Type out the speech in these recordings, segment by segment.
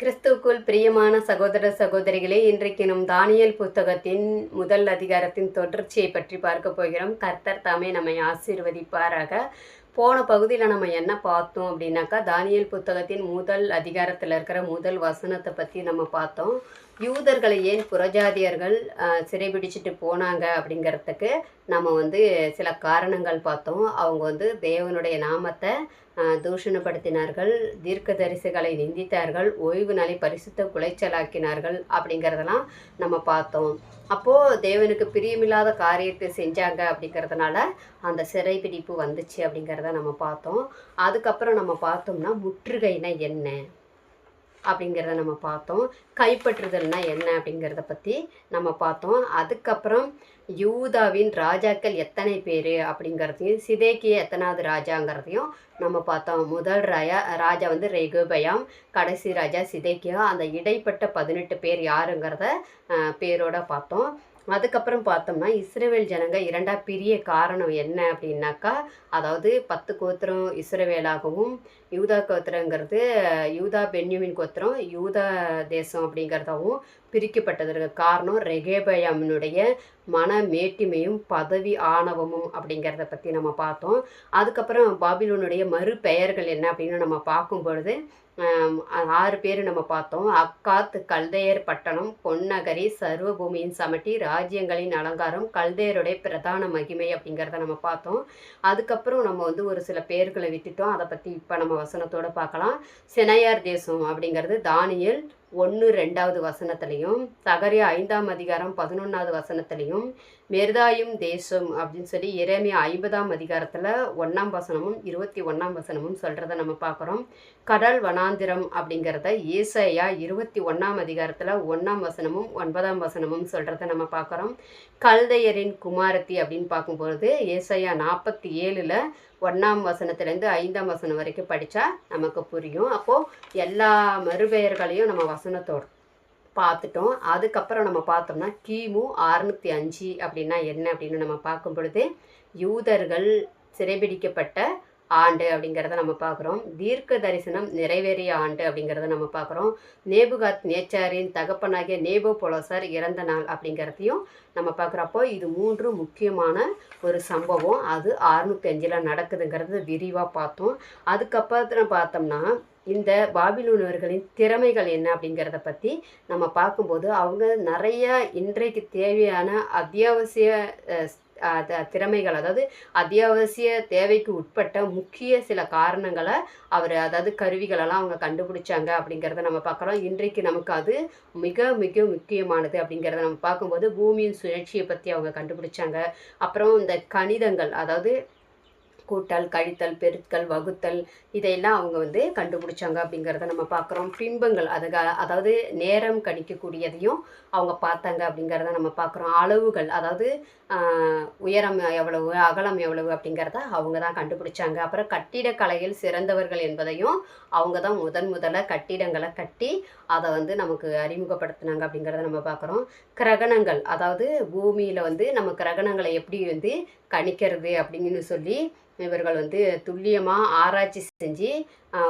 கிறிஸ்துவுக்குள் பிரியமான சகோதர சகோதரிகளே, இன்றைக்கு நம் தானியேல் புத்தகத்தின் முதல் அதிகாரத்தின் தொடர்ச்சியை பற்றி பார்க்க போகிறோம். கர்த்தர் தாமே நம்மை ஆசீர்வதிப்பாராக. போன பகுதியில் நம்ம என்ன பார்த்தோம் அப்படின்னாக்கா, தானியேல் புத்தகத்தின் முதல் அதிகாரத்தில் இருக்கிற முதல் வசனத்தை பற்றி நம்ம பார்த்தோம். யூதர்களை ஏன் புறஜாதியர்கள் சிறைபிடிச்சிட்டு போனாங்க அப்படிங்கிறதுக்கு நம்ம சில காரணங்கள் பார்த்தோம். அவங்க தேவனுடைய நாமத்தை தூஷணப்படுத்தினார்கள், தீர்க்கதரிசிகளை நிந்தித்தார்கள், ஓய்வு நாளை பரிசுத்த குலைச்சலாக்கினார்கள் அப்படிங்கிறதெல்லாம் நம்ம பார்த்தோம். அப்போது தேவனுக்கு பிரியமில்லாத காரியத்தை செஞ்சாங்க அப்படிங்கிறதுனால அந்த சிறைபிடிப்பு வந்துச்சு அப்படிங்கிறத நம்ம பார்த்தோம். அதுக்கப்புறம் நம்ம பார்த்தோம்னா முற்றுகைனா என்ன அப்படிங்கிறத நம்ம பார்த்தோம். கைப்பற்றுதல்னா என்ன அப்படிங்கிறத பற்றி நம்ம பார்த்தோம். அதுக்கப்புறம் யூதாவின் ராஜாக்கள் எத்தனை பேர் அப்படிங்கிறதையும், சிதேக்கியா எத்தனாவது ராஜாங்கிறதையும் நம்ம பார்த்தோம். முதல் ராஜா ரெகோபயாம், கடைசி ராஜா சிதேக்கியா. அந்த இடைப்பட்ட 18 பேர் யாருங்கிறத பேரோட பார்த்தோம். அதுக்கப்புறம் பார்த்தோம்னா இஸ்ரவேல் ஜனங்க இரண்டாக பிரிய காரணம் என்ன அப்படின்னாக்கா, அதாவது 10 கோத்திரம் இஸ்ரவேலாகவும், யூதா கோத்திரங்கிறது யூதா பென்யமின் கோத்திரம் யூதா தேசம் அப்படிங்கிறதாகவும் பிரிக்கப்பட்டதற்கு காரணம் ரெகோபயாமினுடைய மன மேட்டிமையும் பதவி ஆணவமும் அப்படிங்கிறத பற்றி நம்ம பார்த்தோம். அதுக்கப்புறம் பாபிலோனுடைய மறு பெயர்கள் என்ன அப்படின்னு நம்ம பார்க்கும் பொழுது 6 பேர் நம்ம பார்த்தோம். அக்காத், கல்தையர் பட்டணம், பொன்னகரி, சர்வபூமியின் சமட்டி, ராஜ்யங்களின் அலங்காரம், கல்தையருடைய பிரதான மகிமை அப்படிங்கிறத நம்ம பார்த்தோம். அதுக்கப்புறம் நம்ம ஒரு சில பேர்களை விட்டுட்டோம். அதை பற்றி இப்போ நம்ம வசனத்தோடு பார்க்கலாம். செனையார் தேசம் அப்படிங்கிறது தானியேல் 1-2 வசனத்துலையும், சகரியா 5ஆம் அதிகாரம் 11வது வசனத்துலையும், மெர்தாயும் தேசம் அப்படின்னு சொல்லி எரேமியா 50ஆம் அதிகாரத்தில் 1ஆம் வசனமும் 21ஆம் வசனமும் சொல்கிறத நம்ம பார்க்குறோம். கடல் வனாந்திரம் அப்படிங்கிறத ஏசாயா 21ஆம் அதிகாரத்தில் 1ஆம் வசனமும் 9ஆம் வசனமும் சொல்கிறத நம்ம பார்க்குறோம். கல்தையரின் குமாரத்தி அப்படின்னு பார்க்கும்பொழுது ஏசாயா 47ல் 1ஆம் வசனத்துலேருந்து 5ஆம் வசனம் வரைக்கும் படித்தா நமக்கு புரியும். அப்போது எல்லா மறுபெயர்களையும் நம்ம வசனத்தோடு பார்த்துட்டோம். அதுக்கப்புறம் நம்ம பார்த்தோம்னா கிமு 605 அப்படின்னா என்ன அப்படின்னு நம்ம பார்க்கும் பொழுது யூதர்கள் சிறைபிடிக்கப்பட்ட ஆண்டு அப்படிங்கிறத நம்ம பார்க்குறோம். தீர்க்க தரிசனம் நிறைவேறிய ஆண்டு அப்படிங்கிறத நம்ம பார்க்குறோம். நேபுகாத் நேச்சாரின் தகப்பனாகிய நேபோபொலோசார் இறந்த நாள் அப்படிங்கிறதையும் நம்ம பார்க்குறப்போ இது 3 முக்கியமான ஒரு சம்பவம். அது 605 நடக்குதுங்கிறது விரிவாக பார்த்தோம். அதுக்கப்புறம் பார்த்தோம்னா இந்த பாபிலோனியர்களின் திறமைகள் என்ன அப்படிங்கிறத பற்றி நம்ம பார்க்கும்போது அவங்க நிறைய இன்றைக்கு தேவையான அத்தியாவசிய திறமைகள், அதாவது அத்தியாவசிய தேவைக்கு உட்பட்ட முக்கிய சில காரணங்களை அதாவது கருவிகளெல்லாம் அவங்க கண்டுபிடிச்சாங்க அப்படிங்கிறத நம்ம பார்க்குறோம். இன்றைக்கு நமக்கு அது மிக மிக முக்கியமானது அப்படிங்கிறத நம்ம பார்க்கும்போது பூமியின் சுழற்சியை பற்றி அவங்க கண்டுபிடிச்சாங்க. அப்புறம் இந்த கணிதங்கள், அதாவது கூட்டல், கழித்தல், பெருக்கல், வகுத்தல், இதையெல்லாம் அவங்க கண்டுபிடிச்சாங்க அப்படிங்கிறத நம்ம பார்க்குறோம். பிம்பங்கள், அதாவது நேரம் கணிக்கக்கூடியதையும் அவங்க பார்த்தாங்க அப்படிங்கிறத நம்ம பார்க்குறோம். அளவுகள், அதாவது உயரம் எவ்வளவு, அகலம் எவ்வளவு அப்படிங்கிறத அவங்க தான் கண்டுபிடிச்சாங்க. அப்புறம் கட்டிடக்கலையில் சிறந்தவர்கள் என்பதையும் அவங்க தான் முதல்ல கட்டிடங்களை கட்டி அதை நமக்கு அறிமுகப்படுத்தினாங்க அப்படிங்கிறத நம்ம பார்க்குறோம். கிரகணங்கள், அதாவது பூமியில் நம்ம கிரகணங்களை எப்படி கணிக்கிறது அப்படின்னு சொல்லி இவர்கள் துல்லியமாக ஆராய்ச்சி செஞ்சு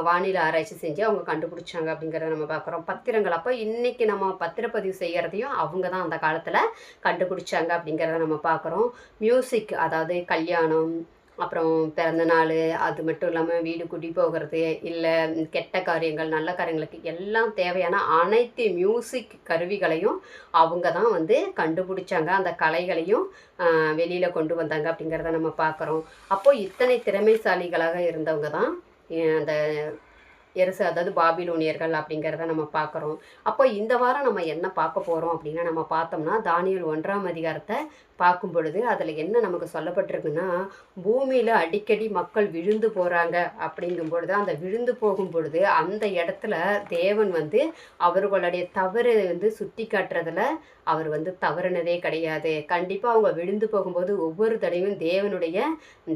வானிலை ஆராய்ச்சி செஞ்சு அவங்க கண்டுபிடிச்சாங்க அப்படிங்கிறத நம்ம பார்க்குறோம். பத்திரங்கள், அப்போ இன்றைக்கி நம்ம பத்திரப்பதிவு செய்கிறதையும் அவங்க தான் அந்த காலத்தில் கண்டுபிடிச்சாங்க அப்படிங்கிறத நம்ம பார்க்குறோம். மியூசிக், அதாவது கல்யாணம், அப்புறம் பிறந்த நாள், அது மட்டும் இல்லாமல் வீடு குடி போகிறது, இல்லை கெட்ட காரியங்கள், நல்ல காரியங்களுக்கு எல்லாம் தேவையான அனைத்து மியூசிக் கருவிகளையும் அவங்க தான் கண்டுபிடிச்சாங்க. அந்த கலைகளையும் வெளியில் கொண்டு வந்தாங்க அப்படிங்கிறத நம்ம பார்க்குறோம். அப்போது இத்தனை திறமைசாலிகளாக இருந்தவங்க தான் அந்த அதாவது பாபிலோனியர்கள் அப்படிங்கிறத நம்ம பார்க்குறோம். அப்போ இந்த வாரம் நம்ம என்ன பார்க்க போகிறோம் அப்படின்னா, நம்ம பார்த்தோம்னா தானியேல் 1ஆம் அதிகாரத்தை பார்க்கும் பொழுது அதில் என்ன நமக்கு சொல்லப்பட்டிருக்குன்னா, பூமியில் அடிக்கடி மக்கள் விழுந்து போகிறாங்க அப்படிங்கும் பொழுது, அந்த விழுந்து போகும் பொழுது அந்த இடத்துல தேவன் அவர்களுடைய தவறு சுட்டி காட்டுறதுல அவர் தவறுனதே கிடையாது. கண்டிப்பாக அவங்க விழுந்து போகும்போது ஒவ்வொரு தடவையும் தேவனுடைய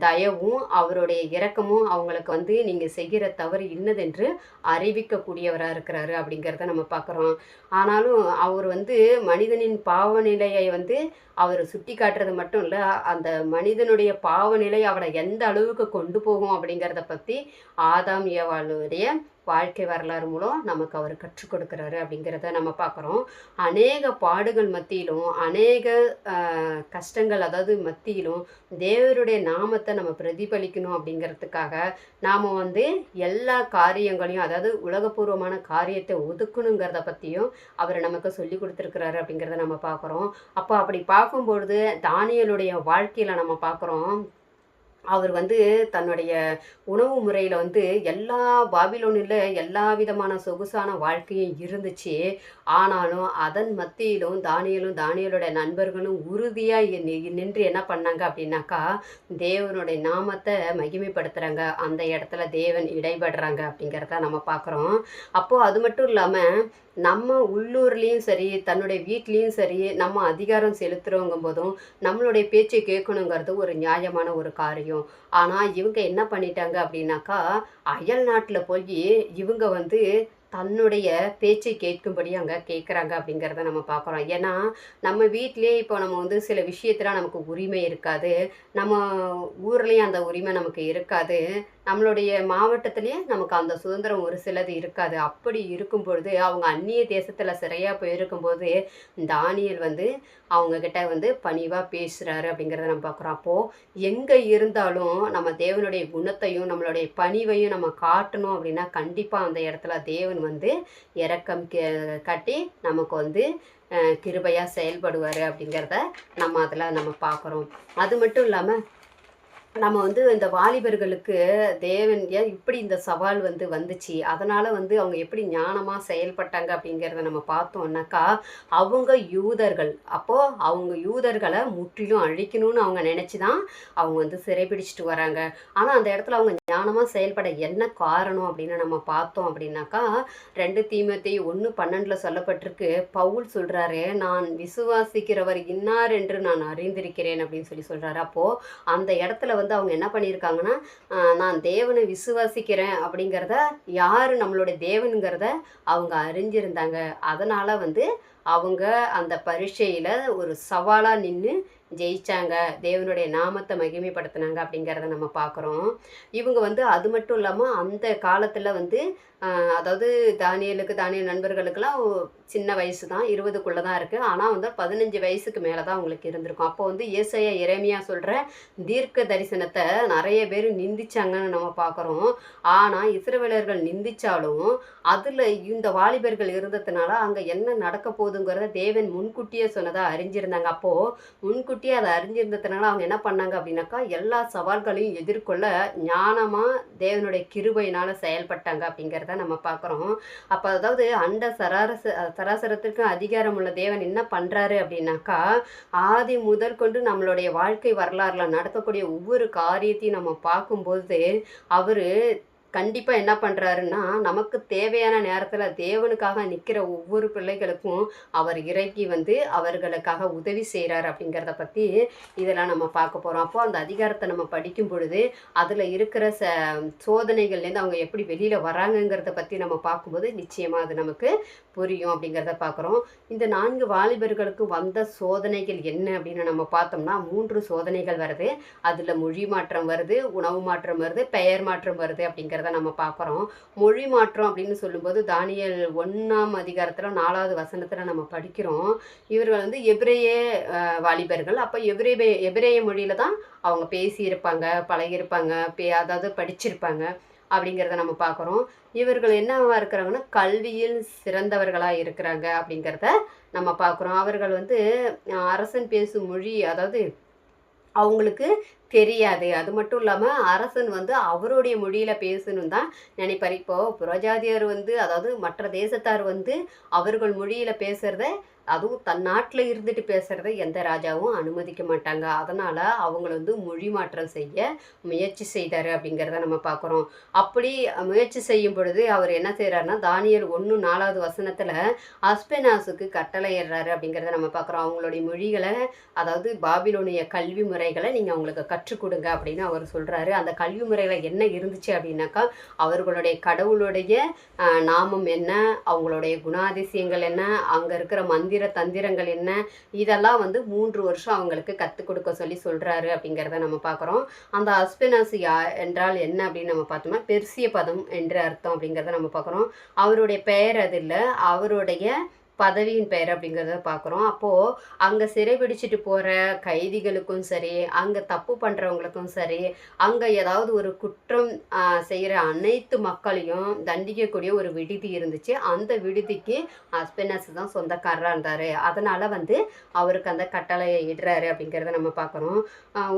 தயவும் அவருடைய இரக்கமும் அவங்களுக்கு நீங்கள் செய்கிற தவறு இன்னதென்று அறிவிக்கக்கூடியவராக இருக்கிறாரு அப்படிங்கிறத நம்ம பார்க்குறோம். ஆனாலும் அவர் மனிதனின் பாவநிலையை அவர் சுட்டி காட்டுறது மட்டும் இல்லை, அந்த மனிதனுடைய பாவநிலை அவனை எந்த அளவுக்கு கொண்டு போகும் அப்படிங்கிறத பற்றி ஆதாம் ஏவாளுடைய வாழ்க்கை வரலாறு மூலம் நமக்கு அவர் கற்றுக் கொடுக்குறாரு அப்படிங்கிறத நம்ம பார்க்குறோம். அநேக பாடுகள் மத்தியிலும், அநேக கஷ்டங்கள் அதாவது மத்தியிலும் தேவருடைய நாமத்தை நம்ம பிரதிபலிக்கணும் அப்படிங்கிறதுக்காக நாம் வந்து எல்லா காரியங்களையும் அதாவது உலகபூர்வமான காரியத்தை ஒதுக்கணுங்கிறத பற்றியும் அவர் நமக்கு சொல்லி கொடுத்துருக்கிறாரு அப்படிங்கிறத நம்ம பார்க்குறோம். அப்போ அப்படி பார்க்கும்பொழுது தானியேலுடைய வாழ்க்கையில் நம்ம பார்க்குறோம், அவர் வந்து தன்னுடைய உணவு முறையில் வந்து எல்லா பாபிலோனில் எல்லா விதமான சொகுசான வாழ்க்கையும் இருந்துச்சு. ஆனாலும் அதன் மத்தியிலும் தானியேலுடைய நண்பர்களும் உறுதியாக நின்று என்ன பண்ணாங்க அப்படின்னாக்கா, தேவனுடைய நாமத்தை மகிமைப்படுத்துகிறாங்க. அந்த இடத்துல தேவன் இடைபடுறாங்க அப்படிங்கிறத நம்ம பார்க்குறோம். அப்போது அது மட்டும் இல்லாமல் நம்ம உள்ளூர்லேயும் சரி, தன்னுடைய வீட்லேயும் சரி, நம்ம அதிகாரம் செலுத்துகிறவங்கும் போதும் நம்மளுடைய பேச்சை கேட்கணுங்கிறது ஒரு நியாயமான ஒரு காரியம். ஆனால் இவங்க என்ன பண்ணிட்டாங்க அப்படின்னாக்கா, அயல் நாட்டில் போய் இவங்க வந்து தன்னுடைய பேச்சை கேட்கும்படி அங்கே கேட்குறாங்க அப்படிங்கிறத நம்ம பார்க்குறோம். ஏன்னா நம்ம வீட்டிலேயே இப்போ நம்ம வந்து சில விஷயத்தில் நமக்கு உரிமை இருக்காது, நம்ம ஊர்லேயும் அந்த உரிமை நமக்கு இருக்காது, நம்மளுடைய மாவட்டத்திலேயே நமக்கு அந்த சுதந்திரம் ஒரு சிலது இருக்காது. அப்படி இருக்கும் பொழுது அவங்க அந்நிய தேசத்தில் சிறையாக போயிருக்கும்போது தானியேல் வந்து அவங்கக்கிட்ட வந்து பணிவாக பேசுகிறாரு அப்படிங்கிறத நம்ம பார்க்குறோம். அப்போது எங்கே இருந்தாலும் நம்ம தேவனுடைய குணத்தையும் நம்மளுடைய பணிவையும் நம்ம காட்டணும் அப்படின்னா கண்டிப்பாக அந்த இடத்துல தேவன் வந்து இரக்கம் காட்டி நமக்கு வந்து கிருபையாக செயல்படுவார் அப்படிங்கிறத நம்ம அதில் நம்ம பார்க்குறோம். அது மட்டும் இல்லாமல் நம்ம வந்து இந்த வாலிபர்களுக்கு தேவன் ஏன் இப்படி இந்த சவால் வந்து வந்துச்சு, அதனால் வந்து அவங்க எப்படி ஞானமாக செயல்பட்டாங்க அப்படிங்கிறத நம்ம பார்த்தோம்னாக்கா, அவங்க யூதர்கள். அப்போது அவங்க யூதர்களை முற்றிலும் அழிக்கணும்னு அவங்க நினச்சி தான் அவங்க வந்து சிறைபிடிச்சிட்டு வராங்க. ஆனால் அந்த இடத்துல அவங்க ஞானமாக செயல்பட என்ன காரணம் அப்படின்னு நம்ம பார்த்தோம் அப்படின்னாக்கா, 2 தீமோத்தேயு 1:12 சொல்லப்பட்டிருக்கு. பவுல் சொல்கிறாரு, நான் விசுவாசிக்கிறவர் இன்னார் என்று நான் அறிந்திருக்கிறேன் அப்படின்னு சொல்கிறாரு. அப்போது அந்த இடத்துல வந்து அவங்க என்ன பண்ணியிருக்காங்கன்னா, நான் தேவனை விசுவாசிக்கிறேன் அப்படிங்கிறத யார் நம்மளுடைய தேவனுங்கிறத அவங்க அறிஞ்சிருந்தாங்க. அதனால் வந்து அவங்க அந்த பரீட்சையில் ஒரு சவாலாக நின்று ஜெயிச்சாங்க, தேவனுடைய நாமத்தை மகிமைப்படுத்தினாங்க அப்படிங்கிறத நம்ம பார்க்குறோம். இவங்க வந்து அது மட்டும் இல்லாமல் அந்த காலத்தில் வந்து அதாவது தானியேல் நண்பர்களுக்கெல்லாம் சின்ன வயசு தான், 20க்குள்ளே தான் இருக்குது. ஆனால் வந்து 15 வயசுக்கு மேலே தான் அவங்களுக்கு இருந்திருக்கும். அப்போ வந்து ஏசாயா எரேமியா சொல்கிற தீர்க்க தரிசனத்தை நிறைய பேர் நிந்திச்சாங்கன்னு நம்ம பார்க்குறோம். ஆனால் இஸ்ரவேலர்கள் நிந்திச்சாலும் அதில் இந்த வாலிபர்கள் இருந்ததுனால அங்கே என்ன நடக்க போகுதுங்கிறத தேவன் முன்கூட்டியே சொன்னதை அறிஞ்சிருந்தாங்க. அப்போது முன்கூட்டியே அதை அறிஞ்சிருந்ததுனால அவங்க என்ன பண்ணாங்க அப்படின்னாக்கா, எல்லா சவால்களையும் எதிர்கொள்ள ஞானமாக தேவனுடைய கிருபையினால் செயல்பட்டாங்க அப்படிங்கிறத நம்ம பார்க்குறோம். அப்போ அதாவது அண்ட சராசரத்திற்கு அதிகாரம் உள்ள தேவன் என்ன பண்ணுறாரு அப்படின்னாக்கா, ஆதி முதல் கொண்டு நம்மளுடைய வாழ்க்கை வரலாறுல நடக்கக்கூடிய ஒவ்வொரு காரியத்தையும் நம்ம பார்க்கும்போது அவர் கண்டிப்பாக என்ன பண்ணுறாருன்னா, நமக்கு தேவையான நேரத்தில் தேவனுக்காக நிற்கிற ஒவ்வொரு பிள்ளைகளுக்கும் அவர் இறங்கி வந்து அவர்களுக்காக உதவி செய்கிறார் அப்படிங்கிறத பற்றி இதெல்லாம் நம்ம பார்க்க போகிறோம். அப்போது அந்த அதிகாரத்தை நம்ம படிக்கும் பொழுது அதில் இருக்கிற சோதனைகள்லேருந்து அவங்க எப்படி வெளியில் வராங்கங்கிறத பற்றி நம்ம பார்க்கும்போது நிச்சயமாக அது நமக்கு புரியும் அப்படிங்கிறத பார்க்குறோம். இந்த 4 வாலிபர்களுக்கு வந்த சோதனைகள் என்ன அப்படின்னு நம்ம பார்த்தோம்னா 3 சோதனைகள் வருது. அதில் மொழி மாற்றம் வருது, உணவு மாற்றம் வருது, பெயர் மாற்றம் வருது அப்படிங்கிறத நம்ம பார்க்குறோம். மொழி மாற்றம் அப்படின்னு சொல்லும்போது தானியேல் 1ஆம் அதிகாரத்தில் 4வது வசனத்தில் நம்ம படிக்கிறோம். இவர்கள் வந்து எபிரேய வாலிபர்கள். அப்போ எபிரேய மொழியில் தான் அவங்க பேசியிருப்பாங்க, பழகியிருப்பாங்க, அதாவது படிச்சிருப்பாங்க அப்படிங்கிறத நம்ம பார்க்குறோம். இவர்கள் என்னவா இருக்கிறாங்கன்னா கல்வியில் சிறந்தவர்களாக இருக்கிறாங்க அப்படிங்கிறத நம்ம பார்க்குறோம். அவர்கள் வந்து அரசன் பேசும் மொழி அதாவது அவங்களுக்கு தெரியாது. அது மட்டும் இல்லாமல் அரசன் வந்து அவருடைய மொழியில் பேசணும் தான் நினைப்பார். இப்போது புறஜாதியார் வந்து அதாவது மற்ற தேசத்தார் வந்து அவர்கள் மொழியில் பேசுகிறத அதுவும் தன் நாட்டில் இருந்துட்டு பேசுகிறத எந்த ராஜாவும் அனுமதிக்க மாட்டாங்க. அதனால் அவங்கள வந்து மொழி மாற்றம் செய்ய முயற்சி செய்தார் அப்படிங்கிறத நம்ம பார்க்குறோம். அப்படி முயற்சி செய்யும் பொழுது அவர் என்ன செய்கிறாருன்னா தானியேல் 1:4வது வசனத்தில் அஸ்பெனாசுக்கு கட்டளையிடுறாரு அப்படிங்கிறத நம்ம பார்க்குறோம். அவங்களுடைய மொழிகளை அதாவது பாபிலோனிய கல்வி முறைகளை நீங்கள் அவங்களுக்கு கற்றுக் கொடுங்க அப்படின்னு அவர் சொல்கிறாரு. அந்த கல்வி முறையில் என்ன இருந்துச்சு அப்படின்னாக்கா, அவர்களுடைய கடவுளுடைய நாமம் என்ன, அவங்களுடைய குணாதிசயங்கள் என்ன, அங்கே இருக்கிற மந்திர தந்திரங்கள் என்ன, இதெல்லாம் வந்து 3 வருஷம் அவங்களுக்கு கற்றுக் கொடுக்க சொல்லி சொல்கிறாரு அப்படிங்கிறத நம்ம பார்க்குறோம். அந்த அஸ்பெனாசி என்றால் என்ன அப்படின்னு நம்ம பார்த்தோம்னா, பெர்சிய பதம் என்று அர்த்தம் அப்படிங்கிறத நம்ம பார்க்குறோம். அவருடைய பெயர் அது இல்லை, அவருடைய பதவியின் பெயர் அப்படிங்கிறத பார்க்குறோம். அப்போது அங்கே சிறைபிடிச்சிட்டு போகிற கைதிகளுக்கும் சரி, அங்கே தப்பு பண்ணுறவங்களுக்கும் சரி, அங்கே ஏதாவது ஒரு குற்றம் செய்கிற அனைத்து மக்களையும் தண்டிக்கக்கூடிய ஒரு விடுதி இருந்துச்சு. அந்த விடுதிக்கு அஸ்பெனஸ் தான் சொந்தக்காரராக இருந்தார். அதனால் வந்து அவருக்கு அந்த கட்டளையை இடுறாரு அப்படிங்கிறத நம்ம பார்க்குறோம்.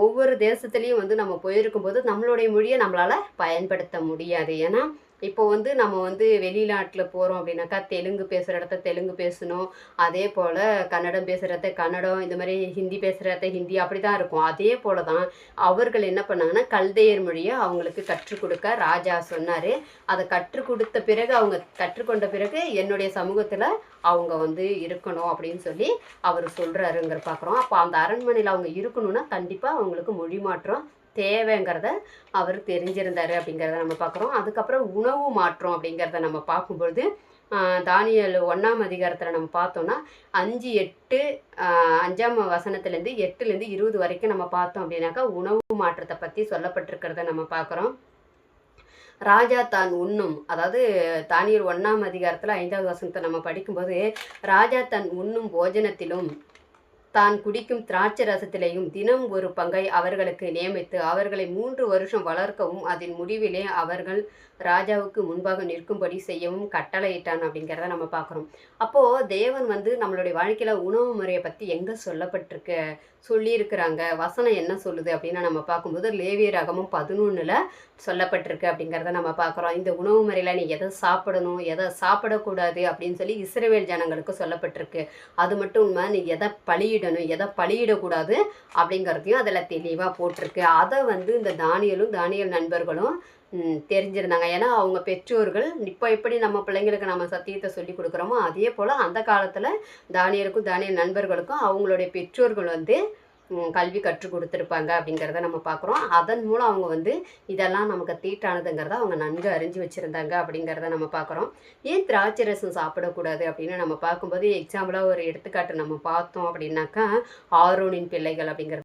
ஒவ்வொரு தேசத்துலேயும் வந்து நம்ம போயிருக்கும்போது நம்மளுடைய மொழியை நம்மளால் பயன்படுத்த முடியாது. ஏன்னா இப்போ வந்து நம்ம வந்து வெளிநாட்டில் போகிறோம் அப்படின்னாக்கா, தெலுங்கு பேசுகிற இடத்த தெலுங்கு பேசணும். அதே போல் கன்னடம் பேசுகிற இடத்த கன்னடம், இந்த மாதிரி ஹிந்தி பேசுகிற இடத்த ஹிந்தி, அப்படி தான் இருக்கும். அதே போல் தான் அவர்கள் என்ன பண்ணாங்கன்னா, கல்தையர் மொழியை அவங்களுக்கு கற்றுக் கொடுக்க ராஜா சொன்னார். அதை கற்றுக் கொடுத்த பிறகு, அவங்க கற்றுக்கொண்ட பிறகு என்னுடைய சமூகத்தில் அவங்க வந்து இருக்கணும் அப்படின்னு சொல்லி அவர் சொல்கிறாருங்கிற பார்க்குறோம். அப்போ அந்த அரண்மனையில் அவங்க இருக்கணும்னா கண்டிப்பாக அவங்களுக்கு மொழி மாற்றம் தேவைங்கிறத அவர் தெரிஞ்சிருந்தார் அப்படிங்கிறத நம்ம பார்க்குறோம். அதுக்கப்புறம் உணவு மாற்றம் அப்படிங்கிறத நம்ம பார்க்கும்பொழுது, தானியேல் 1ஆம் அதிகாரத்தில் நம்ம பார்த்தோன்னா 5, 8 5ஆம் வசனத்துலேருந்து 8லேருந்து 20 வரைக்கும் நம்ம பார்த்தோம் அப்படின்னாக்கா, உணவு மாற்றத்தை பற்றி சொல்லப்பட்டிருக்கிறத நம்ம பார்க்குறோம். ராஜா தான் உண்ணும், அதாவது தானியேல் 1ஆம் அதிகாரத்தில் 5வது வசனத்தை நம்ம படிக்கும்போது, ராஜா தன் உண்ணும் போஜனத்திலும் தான் குடிக்கும் திராட்சை ரசத்திலேயும் தினம் ஒரு பங்கை அவர்களுக்கு நியமித்து அவர்களை 3 வருஷம் வளர்க்கவும் அதன் முடிவிலே அவர்கள் ராஜாவுக்கு முன்பாக நிற்கும்படி செய்யவும் கட்டளையிட்டான் அப்படிங்கிறத நம்ம பார்க்குறோம். அப்போது தேவன் வந்து நம்மளுடைய வாழ்க்கையில் உணவு முறையை பற்றி எங்கே சொல்லப்பட்டிருக்கு, சொல்லியிருக்கிறாங்க, வசனம் என்ன சொல்லுது அப்படின்னா நம்ம பார்க்கும்போது லேவியராகமம் 11ல் சொல்லப்பட்டிருக்கு அப்படிங்கிறத நம்ம பார்க்குறோம். இந்த உணவு முறையில் நீ எதை சாப்பிடணும், எதை சாப்பிடக்கூடாது அப்படின்னு சொல்லி இஸ்ரவேல் ஜனங்களுக்கு சொல்லப்பட்டிருக்கு. அது மட்டும் இல்லாமல் நீ எதை பலியிடணும், எதை பலியிடக்கூடாது அப்படிங்கிறதையும் அதில் தெளிவாக போட்டிருக்கு. அதை வந்து இந்த தானியேல் நண்பர்களும் தெரிஞ்சிருந்தாங்க. ஏன்னா அவங்க பெற்றோர்கள் இப்போ எப்படி நம்ம பிள்ளைங்களுக்கு நம்ம சத்தியத்தை சொல்லி கொடுக்குறோமோ, அதே போல் அந்த காலத்தில் தானியேல் நண்பர்களுக்கும் அவங்களுடைய பெற்றோர்கள் வந்து கல்வி கற்றுக் கொடுத்துருப்பாங்க அப்படிங்கிறத நம்ம பார்க்குறோம். அதன் மூலம் அவங்க வந்து இதெல்லாம் நமக்கு தீட்டானதுங்கிறத அவங்க நன்கு அறிஞ்சு வச்சுருந்தாங்க அப்படிங்கிறத நம்ம பார்க்குறோம். ஏன் திராட்சை ரசம் சாப்பிடக்கூடாது அப்படின்னு நம்ம பார்க்கும்போது, எக்ஸாம்பிளாக ஒரு எடுத்துக்காட்டு நம்ம பார்த்தோம் அப்படின்னாக்கா, ஆரோனின் பிள்ளைகள் அப்படிங்கிறது